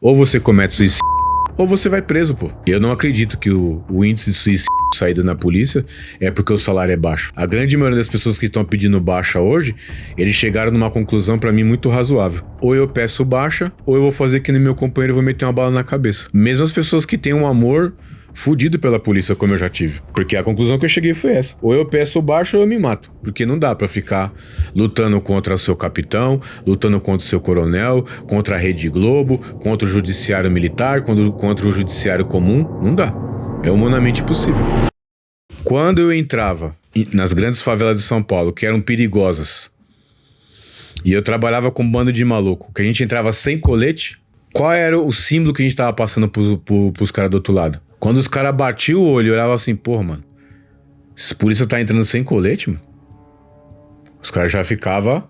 Ou você comete suicídio, ou você vai preso, pô. Eu não acredito que o índice de suicídio saída na polícia é porque o salário é baixo. A grande maioria das pessoas que estão pedindo baixa hoje, eles chegaram numa conclusão pra mim muito razoável. Ou eu peço baixa, ou eu vou fazer que nem meu companheiro e vou meter uma bala na cabeça. Mesmo as pessoas que têm um amor fudido pela polícia, como eu já tive. Porque a conclusão que eu cheguei foi essa. Ou eu peço baixa ou eu me mato. Porque não dá pra ficar lutando contra o seu capitão, lutando contra o seu coronel, contra a Rede Globo, contra o judiciário militar, contra o judiciário comum. Não dá. É humanamente impossível. Quando eu entrava nas grandes favelas de São Paulo, que eram perigosas, e eu trabalhava com um bando de maluco, que a gente entrava sem colete, qual era o símbolo que a gente tava passando pros caras do outro lado? Quando os caras batiam o olho e olhavam assim, porra, mano, esses polícia tá entrando sem colete, mano. Os caras já ficavam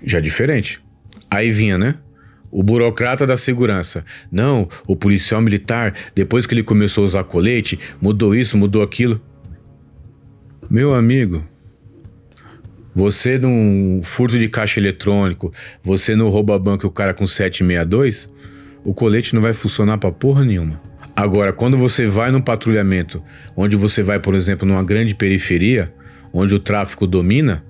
já diferente. Aí vinha, né? O burocrata da segurança. Não, o policial militar, depois que ele começou a usar colete, mudou isso, mudou aquilo. Meu amigo, você num furto de caixa eletrônico, você no rouba-banco o cara com 762, o colete não vai funcionar pra porra nenhuma. Agora, quando você vai num patrulhamento, onde você vai, por exemplo, numa grande periferia, onde o tráfico domina,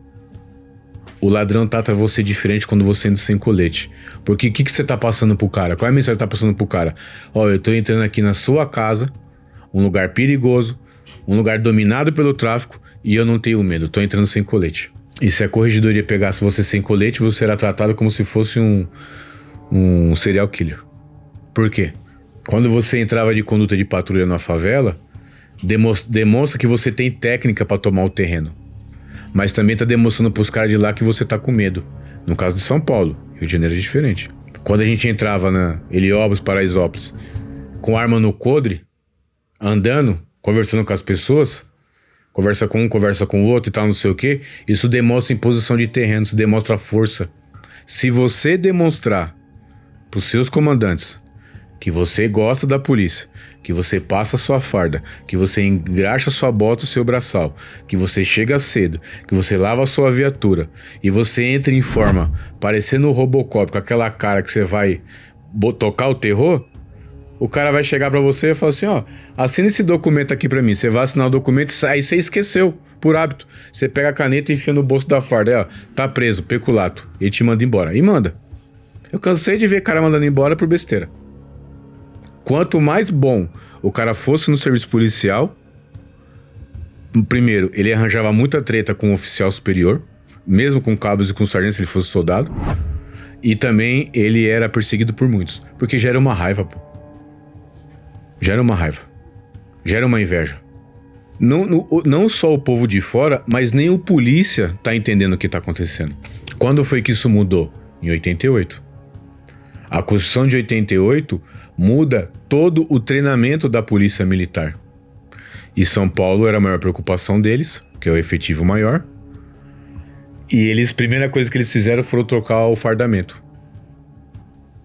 o ladrão trata você diferente quando você entra sem colete. Porque o que você tá passando pro cara? Qual é a mensagem que tá passando pro cara? Ó, eu tô entrando aqui na sua casa, um lugar perigoso, um lugar dominado pelo tráfico, e eu não tenho medo, tô entrando sem colete. E se a corregedoria pegasse você sem colete, você será tratado como se fosse um serial killer. Por quê? Quando você entrava de conduta de patrulha na favela, demonstra que você tem técnica pra tomar o terreno. Mas também tá demonstrando pros caras de lá que você tá com medo. No caso de São Paulo, Rio de Janeiro é diferente. Quando a gente entrava na Heliópolis, Paraisópolis, com arma no coldre, andando, conversando com as pessoas, conversa com um, conversa com o outro e tal, não sei o que, isso demonstra imposição de terreno, isso demonstra força. Se você demonstrar pros seus comandantes que você gosta da polícia, que você passa sua farda, que você engraxa sua bota e seu braçal, que você chega cedo, que você lava a sua viatura e você entra em forma parecendo o Robocop, com aquela cara que você vai tocar o terror, o cara vai chegar pra você e falar assim, ó, assina esse documento aqui pra mim. Você vai assinar o documento, aí você esqueceu, por hábito. Você pega a caneta e enfia no bolso da farda, aí, ó, tá preso, peculato, e te manda embora. E manda. Eu cansei de ver cara mandando embora por besteira. Quanto mais bom o cara fosse no serviço policial, primeiro, ele arranjava muita treta com o oficial superior, mesmo com cabos e com sargentos, se ele fosse soldado. E também ele era perseguido por muitos, porque gera uma raiva, pô. Gera uma raiva. Gera uma inveja. Não só o povo de fora, mas nem o polícia tá entendendo o que tá acontecendo. Quando foi que isso mudou? Em 88. A Constituição de 88 muda todo o treinamento da polícia militar. E São Paulo era a maior preocupação deles, que é o efetivo maior. E eles, primeira coisa que eles fizeram foi trocar o fardamento.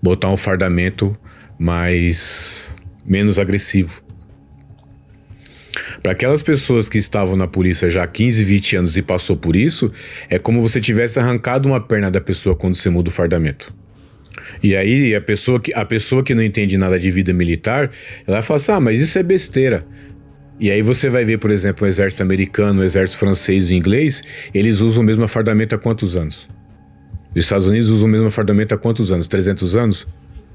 Botar um fardamento menos agressivo. Para aquelas pessoas que estavam na polícia já há 15, 20 anos e passou por isso, é como você tivesse arrancado uma perna da pessoa quando você muda o fardamento. E aí a pessoa que não entende nada de vida militar, ela fala assim, mas isso é besteira. E aí você vai ver, por exemplo, o exército americano, o exército francês e o inglês, eles usam o mesmo fardamento há quantos anos? Os Estados Unidos usam o mesmo fardamento há quantos anos? 300 anos?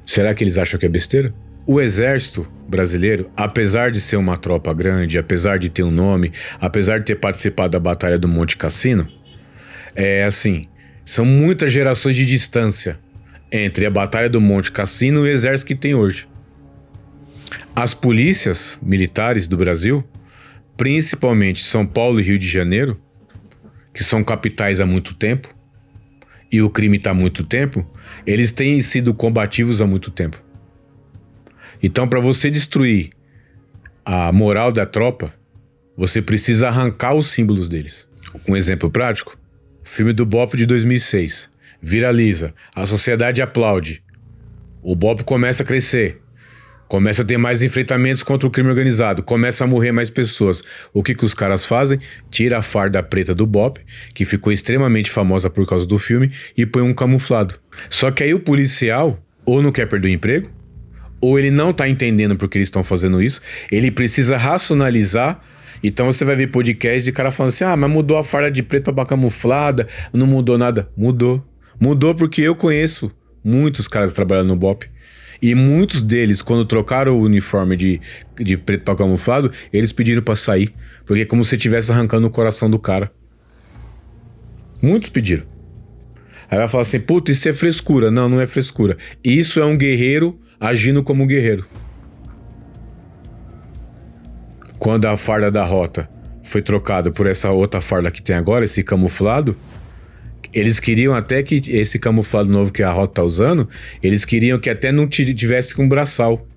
Será que eles acham que é besteira? O exército brasileiro, apesar de ser uma tropa grande, apesar de ter um nome, apesar de ter participado da Batalha do Monte Cassino, são muitas gerações de distância entre a Batalha do Monte Cassino e o exército que tem hoje. As polícias militares do Brasil, principalmente São Paulo e Rio de Janeiro, que são capitais há muito tempo, e o crime está há muito tempo, eles têm sido combativos há muito tempo. Então, para você destruir a moral da tropa, você precisa arrancar os símbolos deles. Um exemplo prático, o filme do BOP de 2006. Viraliza, a sociedade aplaude, o BOP começa a crescer, começa a ter mais enfrentamentos contra o crime organizado, começa a morrer mais pessoas. O que os caras fazem? Tira a farda preta do BOP, que ficou extremamente famosa por causa do filme, e põe um camuflado. Só que aí o policial Ou não quer perder o emprego, ou ele não tá entendendo por que eles estão fazendo isso. Ele precisa racionalizar. Então você vai ver podcast de cara falando assim: ah, mas mudou a farda de preto pra camuflada, não mudou nada. Mudou. Mudou porque eu conheço muitos caras trabalhando no BOP. E muitos deles, quando trocaram o uniforme de preto pra camuflado, eles pediram pra sair. Porque é como se estivesse arrancando o coração do cara. Muitos pediram. Aí vai falar assim: puta, isso é frescura. Não, não é frescura. Isso é um guerreiro agindo como um guerreiro. Quando a farda da rota foi trocada por essa outra farda que tem agora, esse camuflado, eles queriam até que esse camuflado novo que a rota tá usando, eles queriam que até não tivesse com braçal.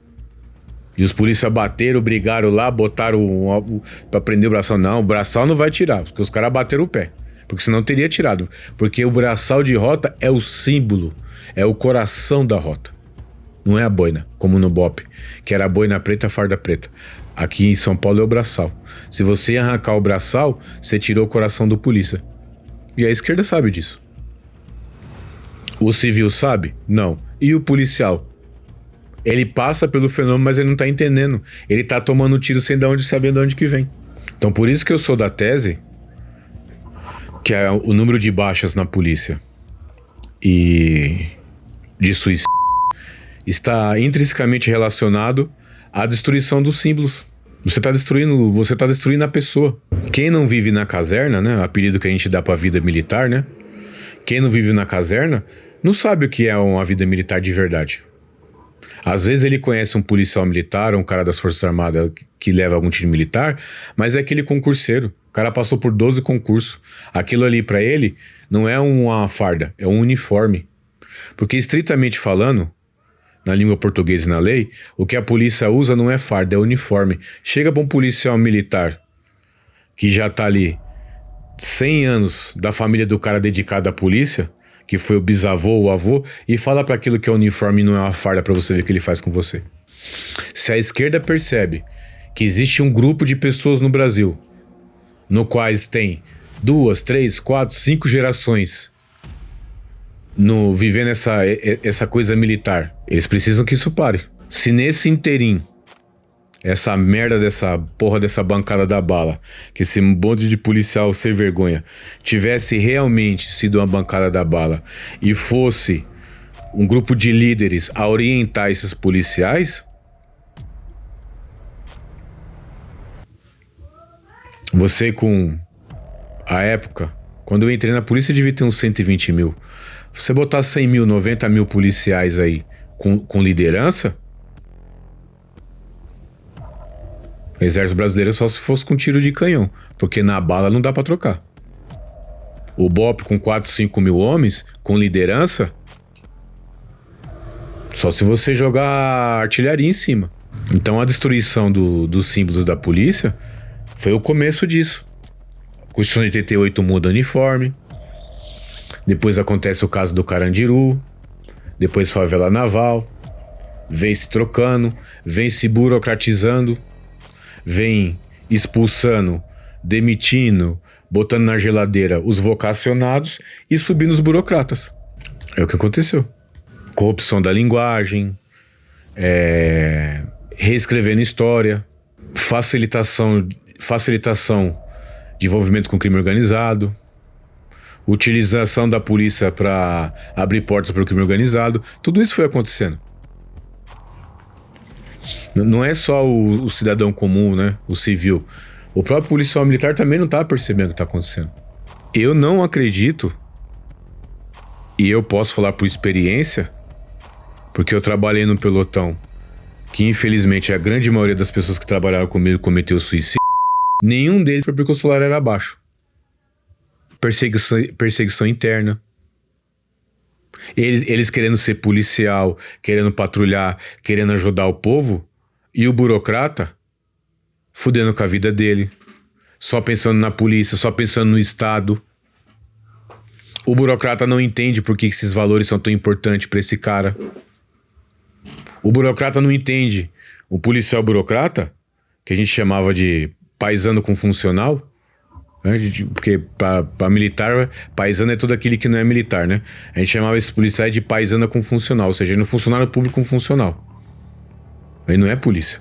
E os policiais bateram, brigaram lá, botaram pra prender o braçal. Não, o braçal não vai tirar, porque os caras bateram o pé. Porque senão teria tirado. Porque o braçal de rota é o símbolo, é o coração da rota. Não é a boina, como no BOP, que era a boina preta, a farda preta. Aqui em São Paulo é o braçal. Se você arrancar o braçal, você tirou o coração do polícia. E a esquerda sabe disso. O civil sabe? Não. E o policial? Ele passa pelo fenômeno, mas ele não tá entendendo. Ele tá tomando tiro sem saber de onde que vem. Então por isso que eu sou da tese que é o número de baixas na polícia e de suicídio está intrinsecamente relacionado à destruição dos símbolos. Você tá destruindo a pessoa. Quem não vive na caserna, né? O apelido que a gente dá pra vida militar, né? Quem não vive na caserna não sabe o que é uma vida militar de verdade. Às vezes ele conhece um policial militar, um cara das Forças Armadas que leva algum tiro militar, mas é aquele concurseiro. O cara passou por 12 concursos. Aquilo ali pra ele não é uma farda, é um uniforme. Porque estritamente falando, na língua portuguesa e na lei, o que a polícia usa não é farda, é uniforme. Chega pra um policial militar que já tá ali 100 anos da família do cara dedicado à polícia, que foi o bisavô, o avô, e fala pra aquilo que é uniforme e não é uma farda pra você ver o que ele faz com você. Se a esquerda percebe que existe um grupo de pessoas no Brasil no quais tem 2, 3, 4, 5 gerações vivendo essa coisa militar, eles precisam que isso pare. Se nesse interim essa merda dessa porra dessa bancada da bala, que esse bonde de policial sem vergonha tivesse realmente sido uma bancada da bala e fosse um grupo de líderes a orientar esses policiais, você com a época, quando eu entrei na polícia devia ter uns 120 mil. Se você botar 100 mil, 90 mil policiais aí com liderança, o exército brasileiro só se fosse com tiro de canhão, porque na bala não dá pra trocar. O BOP com 4, 5 mil homens, com liderança, só se você jogar artilharia em cima. Então a destruição dos símbolos da polícia foi o começo disso. A Constituição de 88 muda o uniforme, depois acontece o caso do Carandiru, depois favela naval, vem se trocando, vem se burocratizando, vem expulsando, demitindo, botando na geladeira os vocacionados e subindo os burocratas. É o que aconteceu. Corrupção da linguagem, reescrevendo história, facilitação de envolvimento com crime organizado, utilização da polícia para abrir portas para o crime organizado. Tudo isso foi acontecendo. Não é só o cidadão comum, né? O civil. O próprio policial militar também não tá percebendo o que tá acontecendo. Eu não acredito, e eu posso falar por experiência, porque eu trabalhei no pelotão, que infelizmente a grande maioria das pessoas que trabalharam comigo cometeu suicídio. Nenhum deles foi porque o salário era baixo. Perseguição interna. Eles querendo ser policial, querendo patrulhar, querendo ajudar o povo, e o burocrata fudendo com a vida dele, só pensando na polícia, só pensando no Estado. O burocrata não entende por que esses valores são tão importantes para esse cara. O burocrata não entende. O policial burocrata, que a gente chamava de paisano com funcional, Porque para militar, paisano é todo aquele que não é militar, né? A gente chamava esses policiais de paisana com funcional, ou seja, ele é um funcionário público com funcional. Ele não é polícia.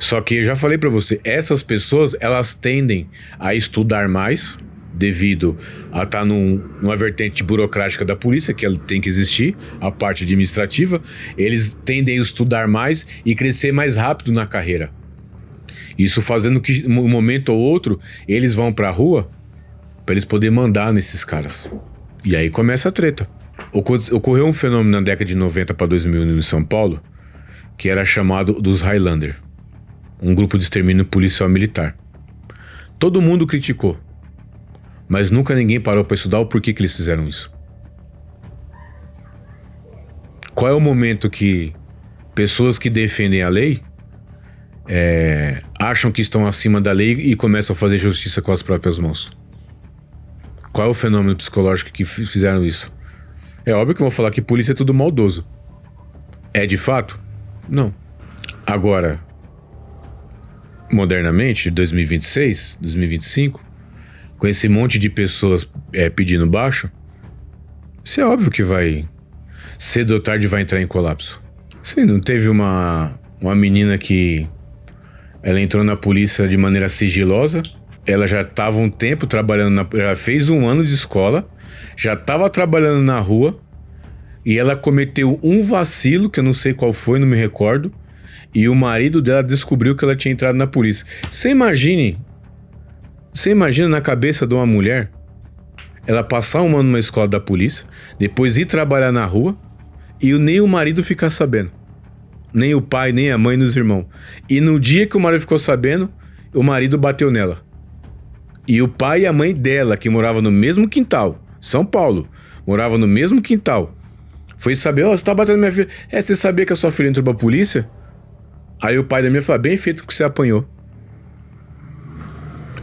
Só que eu já falei pra você, essas pessoas, elas tendem a estudar mais devido a estar numa vertente burocrática da polícia, que ela tem que existir, a parte administrativa. Eles tendem a estudar mais e crescer mais rápido na carreira. Isso fazendo que, um momento ou outro, eles vão pra rua pra eles poderem mandar nesses caras. E aí começa a treta. Ocorreu um fenômeno na década de 90 para 2000 em São Paulo, que era chamado dos Highlander, um grupo de extermínio policial militar. Todo mundo criticou, mas nunca ninguém parou para estudar o porquê que eles fizeram isso. Qual é o momento que pessoas que defendem a lei acham que estão acima da lei e começam a fazer justiça com as próprias mãos? Qual é o fenômeno psicológico que fizeram isso? É óbvio que eu vou falar que polícia é tudo maldoso. É de fato? Não. Agora, modernamente, 2026, 2025, com esse monte de pessoas pedindo baixo, isso é óbvio que vai, cedo ou tarde, vai entrar em colapso. Sim, não teve uma menina que ela entrou na polícia de maneira sigilosa, ela já estava um tempo trabalhando, já fez 1 ano de escola, já estava trabalhando na rua, e ela cometeu um vacilo, que eu não sei qual foi, não me recordo, e o marido dela descobriu que ela tinha entrado na polícia. Você imagina na cabeça de uma mulher, ela passar 1 ano numa escola da polícia, depois ir trabalhar na rua, e nem o marido ficar sabendo. Nem o pai, nem a mãe, nem os irmãos. E no dia que o marido ficou sabendo, o marido bateu nela. E o pai e a mãe dela, que moravam no mesmo quintal, São Paulo, moravam no mesmo quintal, foi saber, você tá batendo minha filha. Você sabia que a sua filha entrou pra polícia? Aí o pai da minha falou, bem feito que você apanhou.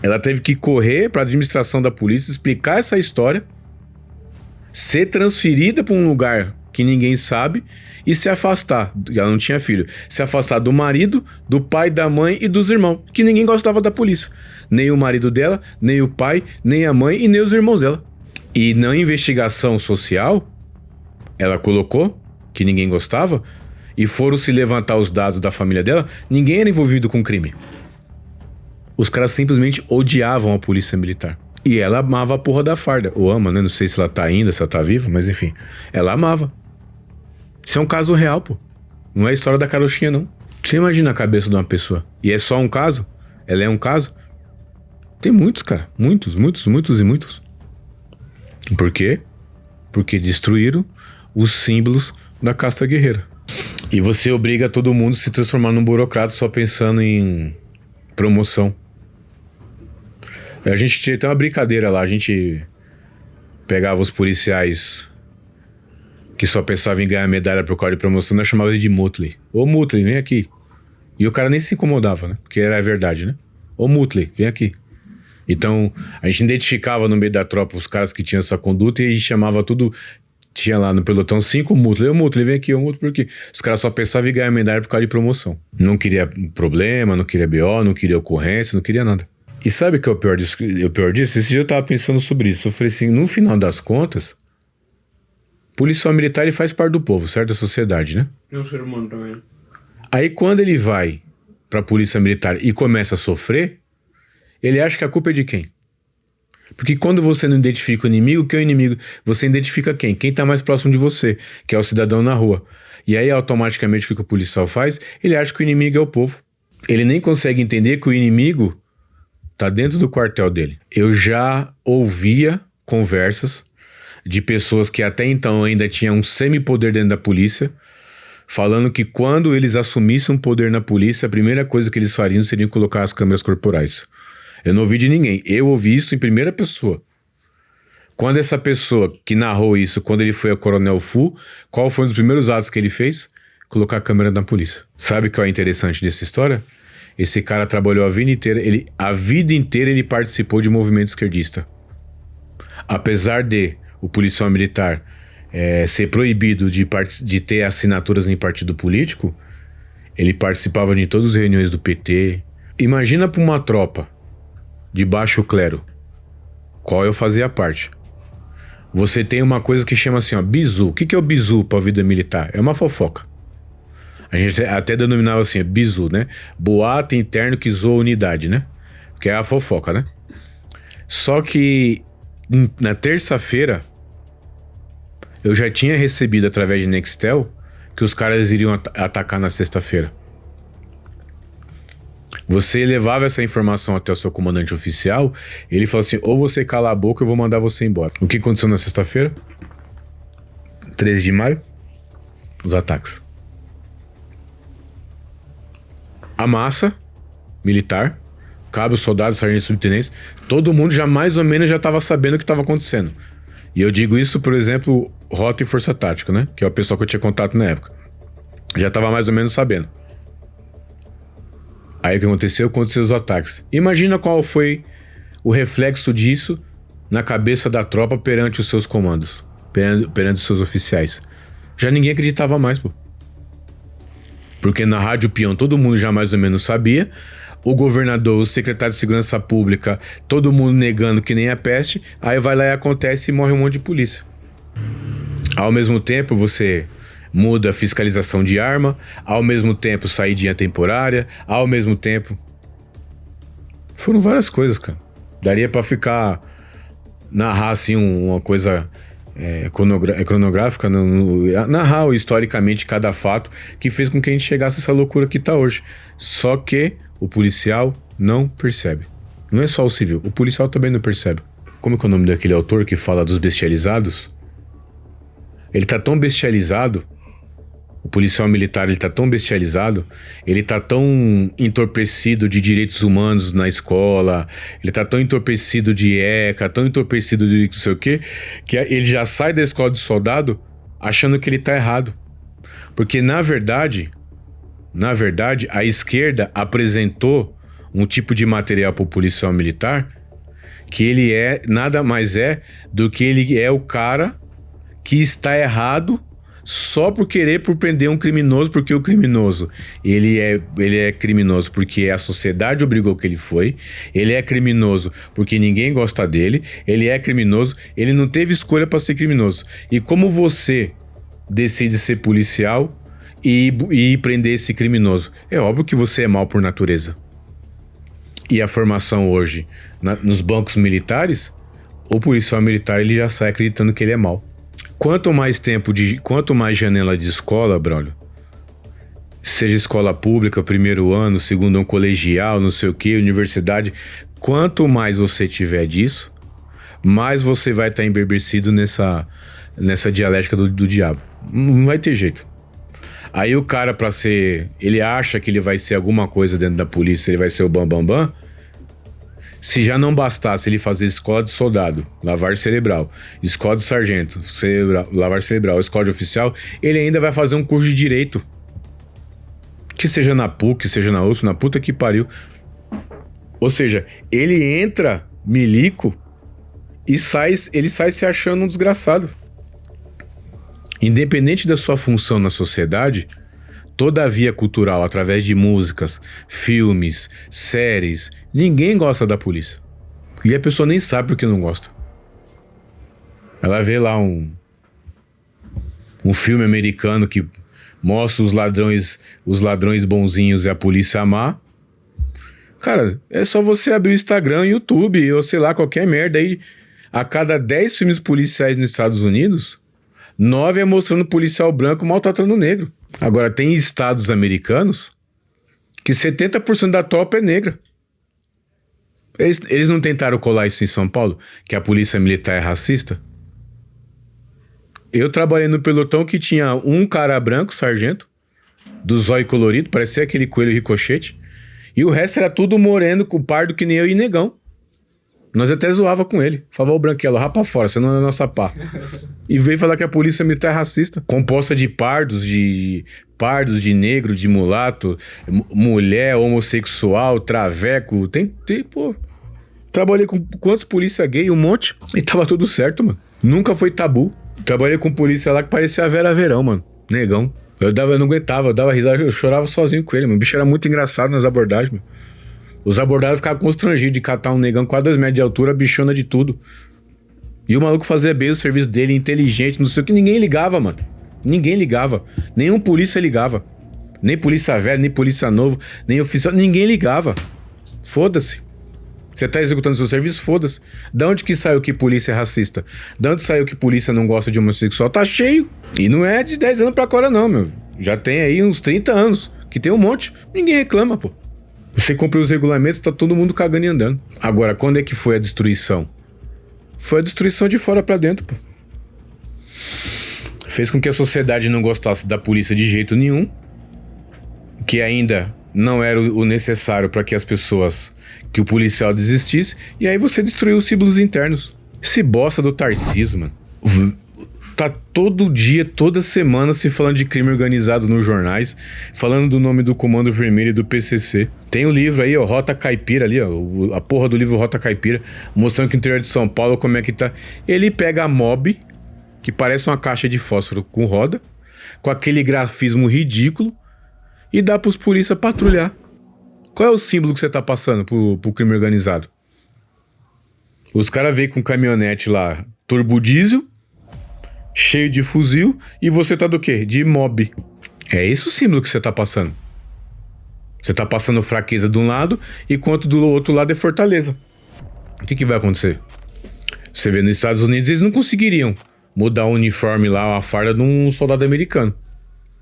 Ela teve que correr pra administração da polícia, explicar essa história, ser transferida pra um lugar que ninguém sabe e se afastar. Ela não tinha filho. Se afastar do marido, do pai, da mãe e dos irmãos, que ninguém gostava da polícia. Nem o marido dela, nem o pai, nem a mãe e nem os irmãos dela. E na investigação social, ela colocou que ninguém gostava e foram se levantar os dados da família dela, ninguém era envolvido com crime. Os caras simplesmente odiavam a polícia militar. E ela amava a porra da farda. Ou ama, né? Não sei se ela tá ainda, se ela tá viva, mas enfim. Ela amava. Isso é um caso real, pô. Não é a história da carochinha, não. Você imagina a cabeça de uma pessoa. E é só um caso? Ela é um caso? Tem muitos, cara. Muitos, muitos, muitos e muitos. Por quê? Porque destruíram os símbolos da casta guerreira. E você obriga todo mundo a se transformar num burocrata só pensando em promoção. A gente tinha até uma brincadeira lá, a gente pegava os policiais que só pensavam em ganhar medalha pro código de promoção, nós chamávamos de Mutley. Ô Mutley, vem aqui. E o cara nem se incomodava, né? Porque era a verdade, né? Ô Mutley, vem aqui. Então, a gente identificava no meio da tropa os caras que tinham essa conduta e a gente chamava tudo... Tinha lá no pelotão 5 Mutley. Ô Mutley, vem aqui, ô Mutley, por quê? Os caras só pensavam em ganhar medalha por causa de promoção. Não queria problema, não queria BO, não queria ocorrência, não queria nada. E sabe o que é o pior disso? Esse dia eu tava pensando sobre isso. Eu falei assim, no final das contas, policial militar ele faz parte do povo, certo? Da sociedade, né? É um ser humano também. Aí quando ele vai pra polícia militar e começa a sofrer, ele acha que a culpa é de quem? Porque quando você não identifica o inimigo, que é o inimigo? Você identifica quem? Quem tá mais próximo de você, que é o cidadão na rua. E aí automaticamente o que o policial faz? Ele acha que o inimigo é o povo. Ele nem consegue entender que o inimigo tá dentro do quartel dele. Eu já ouvia conversas de pessoas que até então ainda tinham um semi-poder dentro da polícia, falando que quando eles assumissem um poder na polícia, a primeira coisa que eles fariam seria colocar as câmeras corporais. Eu não ouvi de ninguém. Eu ouvi isso em primeira pessoa. Quando essa pessoa que narrou isso, quando ele foi ao Coronel Fu, qual foi um dos primeiros atos que ele fez? Colocar a câmera na polícia. Sabe o que é interessante dessa história? Esse cara trabalhou a vida inteira ele participou de movimento esquerdista. Apesar de o policial militar ser proibido de ter assinaturas em partido político, ele participava de todas as reuniões do PT. Imagina para uma tropa de baixo clero, qual eu fazia parte. Você tem uma coisa que chama assim, ó, bizu. O que é o bizu para a vida militar? É uma fofoca. A gente até denominava assim, bizu, né? Boato interno que zoa a unidade, né? Que é a fofoca, né? Só que na terça-feira eu já tinha recebido através de Nextel que os caras iriam atacar na sexta-feira. Você levava essa informação até o seu comandante oficial, ele falou assim, ou você cala a boca, eu vou mandar você embora. O que aconteceu na sexta-feira? 13 de maio, os ataques. A massa militar, cabos, soldados, sargentos, subtenentes, todo mundo já mais ou menos já estava sabendo o que estava acontecendo. E eu digo isso, por exemplo, Rota e Força Tática, né? Que é o pessoal que eu tinha contato na época. Já estava mais ou menos sabendo. Aí o que aconteceu? Aconteceu os ataques. Imagina qual foi o reflexo disso na cabeça da tropa perante os seus comandos, perante os seus oficiais. Já ninguém acreditava mais, pô. Porque na Rádio Peão todo mundo já mais ou menos sabia. O governador, o secretário de Segurança Pública, todo mundo negando que nem a peste. Aí vai lá e acontece e morre um monte de polícia. Ao mesmo tempo você muda a fiscalização de arma, ao mesmo tempo saída temporária, ao mesmo tempo... Foram várias coisas, cara. Daria pra ficar... narrar assim uma coisa cronográfica, narrar historicamente cada fato que fez com que a gente chegasse a essa loucura que tá hoje. Só que o policial não percebe. Não é só o civil, o policial também não percebe. Como é que é o nome daquele autor que fala dos bestializados? Ele tá tão bestializado, o policial militar, ele tá tão bestializado, ele tá tão entorpecido de direitos humanos na escola, ele tá tão entorpecido de ECA, tão entorpecido de não sei o quê, que ele já sai da escola de soldado achando que ele tá errado. Porque na verdade, a esquerda apresentou um tipo de material pro policial militar que ele nada mais do que ele é o cara que está errado só por prender um criminoso, porque o criminoso ele é criminoso porque a sociedade obrigou que ele foi, ele é criminoso porque ninguém gosta dele, ele é criminoso, ele não teve escolha para ser criminoso. E como você decide ser policial e prender esse criminoso? É óbvio que você é mau por natureza. E a formação hoje nos bancos militares, o policial militar ele já sai acreditando que ele é mau. Quanto mais janela de escola, brother, seja escola pública, primeiro ano, segundo ano colegial, não sei o que, universidade, quanto mais você tiver disso, mais você vai estar embebecido nessa dialética do diabo. Não vai ter jeito. Aí o cara ele acha que ele vai ser alguma coisa dentro da polícia, ele vai ser o bambambam. Se já não bastasse ele fazer escola de soldado, lavagem cerebral, escola de sargento, lavagem cerebral, escola de oficial, ele ainda vai fazer um curso de direito. Que seja na PUC, que seja na outra, na puta que pariu. Ou seja, ele entra milico e ele sai se achando um desgraçado. Independente da sua função na sociedade, toda a via cultural, através de músicas, filmes, séries, ninguém gosta da polícia. E a pessoa nem sabe por que não gosta. Ela vê lá um filme americano que mostra os ladrões bonzinhos e a polícia má. Cara, é só você abrir o Instagram, YouTube, ou sei lá, qualquer merda aí. A cada 10 filmes policiais nos Estados Unidos, 9 é mostrando policial branco maltratando negro. Agora, tem estados americanos que 70% da tropa é negra. Eles não tentaram colar isso em São Paulo? Que a polícia militar é racista? Eu trabalhei no pelotão que tinha um cara branco, sargento, do zóio colorido, parecia aquele coelho ricochete, e o resto era tudo moreno, com pardo que nem eu e negão. Nós até zoava com ele. Falava, ô Branquelo, rapa fora, você não é nossa pá. E veio falar que a polícia militar é racista. Composta de pardos, de negro, de mulato, mulher, homossexual, traveco. Pô. Trabalhei com quantos polícia gay? Um monte. E tava tudo certo, mano. Nunca foi tabu. Trabalhei com polícia lá que parecia a Vera Verão, mano. Negão. Eu não aguentava, eu dava risada, eu chorava sozinho com ele, mano. O bicho era muito engraçado nas abordagens, mano. Os abordados ficavam constrangidos de catar um negão quase 2 metros de altura, bichona de tudo. E o maluco fazia bem o serviço dele, inteligente, não sei o que. Ninguém ligava, mano. Ninguém ligava. Nenhum polícia ligava. Nem polícia velha, nem polícia novo, nem oficial. Ninguém ligava. Foda-se. Você tá executando seu serviço? Foda-se. Da onde que saiu que polícia é racista? Da onde saiu que polícia não gosta de homossexual? Tá cheio. E não é de 10 anos pra agora não, meu. Já tem aí uns 30 anos. Que tem um monte. Ninguém reclama, pô. Você cumpre os regulamentos, tá todo mundo cagando e andando. Agora, quando é que foi a destruição? Foi a destruição de fora pra dentro, pô. Fez com que a sociedade não gostasse da polícia de jeito nenhum. Que ainda não era o necessário para que as pessoas, que o policial desistisse, e aí você destruiu os símbolos internos. Esse bosta do Tarcísio, mano. Tá todo dia, toda semana se falando de crime organizado nos jornais, falando do nome do Comando Vermelho e do PCC. Tem o livro aí, ó, Rota Caipira ali, ó, a porra do livro Rota Caipira, mostrando que o interior de São Paulo, como é que tá. Ele pega a mob, que parece uma caixa de fósforo com roda, com aquele grafismo ridículo, e dá pros polícia patrulhar. Qual é o símbolo que você tá passando pro crime organizado? Os caras veem com caminhonete lá, turbo diesel, cheio de fuzil, e você tá do quê? De mob. É esse o símbolo que você tá passando. Você tá passando fraqueza de um lado, enquanto do outro lado é fortaleza. O que vai acontecer? Você vê, nos Estados Unidos eles não conseguiriam mudar o uniforme lá, a farda de um soldado americano.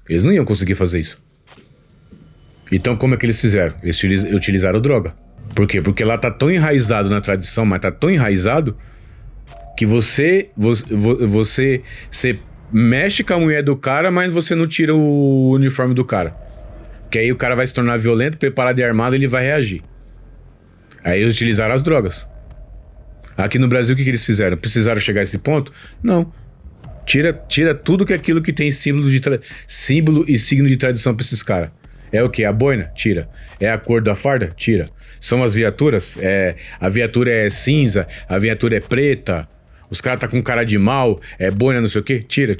Eles não iam conseguir fazer isso. Então como é que eles fizeram? Eles utilizaram droga. Por quê? Porque lá tá tão enraizado na tradição, mas tá tão enraizado que você mexe com a mulher do cara, mas você não tira o uniforme do cara. Que aí o cara vai se tornar violento, preparado e armado, ele vai reagir. Aí eles utilizaram as drogas. Aqui no Brasil, o que eles fizeram? Precisaram chegar a esse ponto? Não. Tira tudo que aquilo que tem símbolo e signo de tradição pra esses caras. É o que? A boina? Tira. É a cor da farda? Tira. São as viaturas? A viatura é cinza, a viatura é preta, os caras tá com cara de mal, é boina não sei o que? Tira.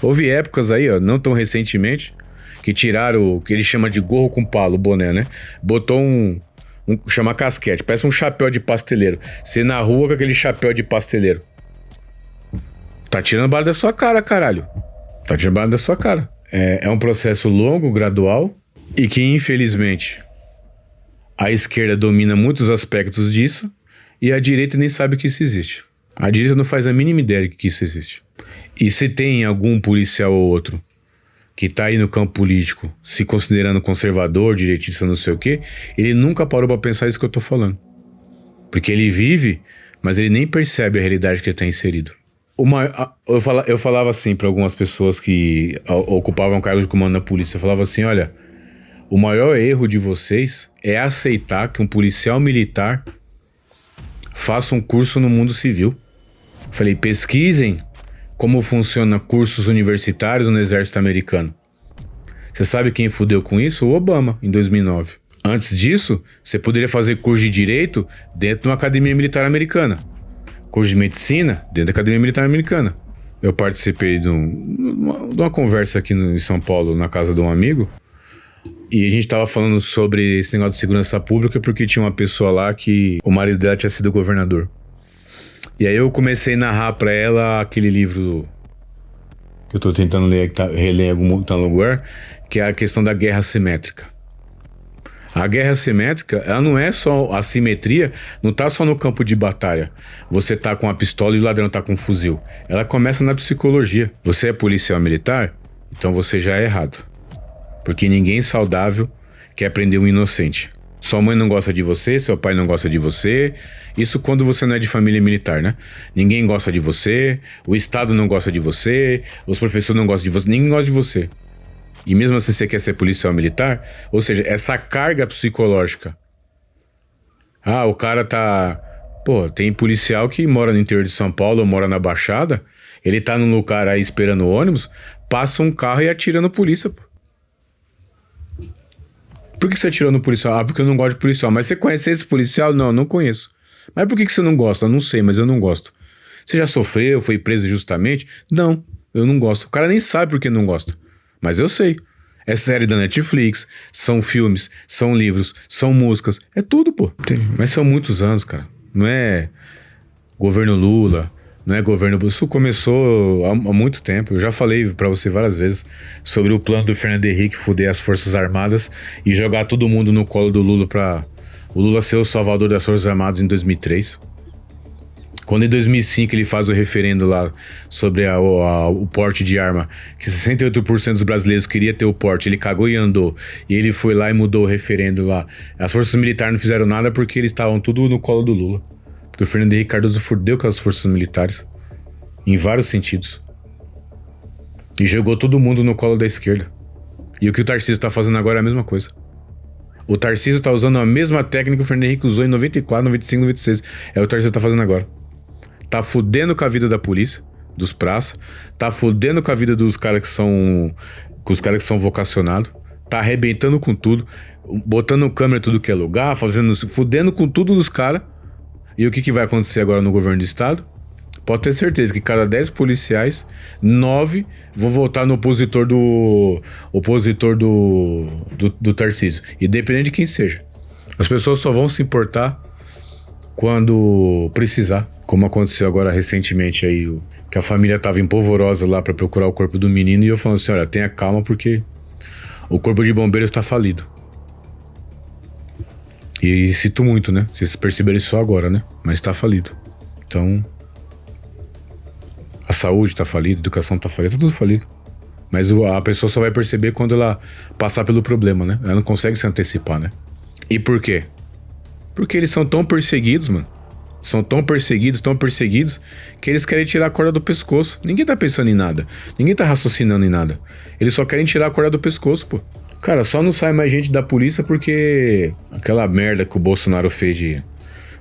Houve épocas aí, ó, não tão recentemente, que tiraram o que ele chama de gorro com palo, o boné, né? Botou chama casquete, parece um chapéu de pasteleiro. Você na rua com aquele chapéu de pasteleiro. Tá tirando bala da sua cara, caralho. Tá tirando bala da sua cara. É um processo longo, gradual, e que infelizmente a esquerda domina muitos aspectos disso e a direita nem sabe que isso existe. A direita não faz a mínima ideia de que isso existe. E se tem algum policial ou outro que tá aí no campo político se considerando conservador, direitista, não sei o quê, ele nunca parou pra pensar isso que eu tô falando. Porque ele vive, mas ele nem percebe a realidade que ele tá inserido. Eu falava assim para algumas pessoas que ocupavam cargos de comando na polícia. Eu falava assim, olha, o maior erro de vocês é aceitar que um policial militar faça um curso no mundo civil. Eu falei, pesquisem como funciona cursos universitários no exército americano. Você sabe quem fudeu com isso? O Obama, em 2009. Antes disso, você poderia fazer curso de direito dentro de uma academia militar americana. Curso de medicina dentro da Academia Militar Americana. Eu participei de uma conversa aqui em São Paulo, na casa de um amigo, e a gente tava falando sobre esse negócio de segurança pública porque tinha uma pessoa lá que o marido dela tinha sido governador. E aí eu comecei a narrar pra ela aquele livro que eu tô tentando reler em algum lugar, que é a questão da guerra assimétrica. A guerra assimétrica, ela não é só a simetria, não tá só no campo de batalha. Você tá com a pistola e o ladrão tá com um fuzil. Ela começa na psicologia. Você é policial militar? Então você já é errado. Porque ninguém saudável quer prender um inocente. Sua mãe não gosta de você, seu pai não gosta de você. Isso quando você não é de família militar, né? Ninguém gosta de você, o Estado não gosta de você, os professores não gostam de você, ninguém gosta de você. E mesmo assim você quer ser policial militar? Ou seja, essa carga psicológica. Ah, o cara tá... Pô, tem policial que mora no interior de São Paulo ou mora na Baixada. Ele tá num lugar aí esperando o ônibus, passa um carro e atira no polícia, pô. Por que você atirou no policial? Ah, porque eu não gosto de policial. Mas você conhece esse policial? Não, não conheço. Mas por que você não gosta? Eu não sei, mas eu não gosto. Você já sofreu, foi preso justamente? Não, eu não gosto. O cara nem sabe por que não gosta. Mas eu sei. É série da Netflix, são filmes, são livros, são músicas, é tudo, pô. Mas são muitos anos, cara. Não é governo Lula, não é governo... Isso começou há muito tempo. Eu já falei pra você várias vezes sobre o plano do Fernando Henrique fuder as Forças Armadas e jogar todo mundo no colo do Lula pra o Lula ser o salvador das Forças Armadas em 2003. Quando em 2005 ele faz o referendo lá sobre o porte de arma, que 68% dos brasileiros queria ter o porte, ele cagou e andou, e ele foi lá e mudou o referendo lá. As forças militares não fizeram nada porque eles estavam tudo no colo do Lula. Porque o Fernando Henrique Cardoso fudeu com as forças militares, em vários sentidos. E jogou todo mundo no colo da esquerda. E o que o Tarcísio tá fazendo agora é a mesma coisa. O Tarcísio tá usando a mesma técnica que o Fernando Henrique usou em 94, 95, 96. É o que o Tarcísio tá fazendo agora. Tá fudendo com a vida da polícia, dos praças, tá fudendo com a vida dos caras que são... com os caras que são vocacionados, tá arrebentando com tudo, botando câmera em tudo que é lugar, fudendo com tudo dos caras. E o que vai acontecer agora no governo do estado? Pode ter certeza que cada 10 policiais, 9 vão votar no opositor do Tarcísio, independente de quem seja. As pessoas só vão se importar quando precisar, como aconteceu agora recentemente aí, que a família tava empolvorosa lá pra procurar o corpo do menino, e eu falando assim, olha, tenha calma porque o corpo de bombeiros tá falido. E cito muito, né? Vocês perceberam isso só agora, né? Mas tá falido. Então, a saúde tá falida, a educação tá falida, tá tudo falido. Mas a pessoa só vai perceber quando ela passar pelo problema, né? Ela não consegue se antecipar, né? E por quê? Porque eles são tão perseguidos, mano. São tão perseguidos, que eles querem tirar a corda do pescoço. Ninguém tá pensando em nada. Ninguém tá raciocinando em nada. Eles só querem tirar a corda do pescoço, pô. Cara, só não sai mais gente da polícia porque aquela merda que o Bolsonaro fez de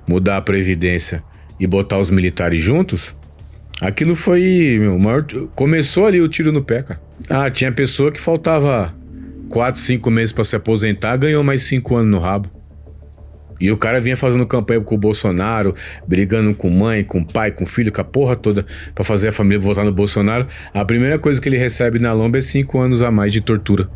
mudar a Previdência e botar os militares juntos, aquilo foi, meu, maior... Começou ali o tiro no pé, cara. Ah, tinha pessoa que faltava 4, 5 meses pra se aposentar, ganhou mais 5 anos no rabo. E o cara vinha fazendo campanha com o Bolsonaro, brigando com mãe, com pai, com filho, com a porra toda, pra fazer a família votar no Bolsonaro. A primeira coisa que ele recebe na lomba é 5 anos a mais de tortura.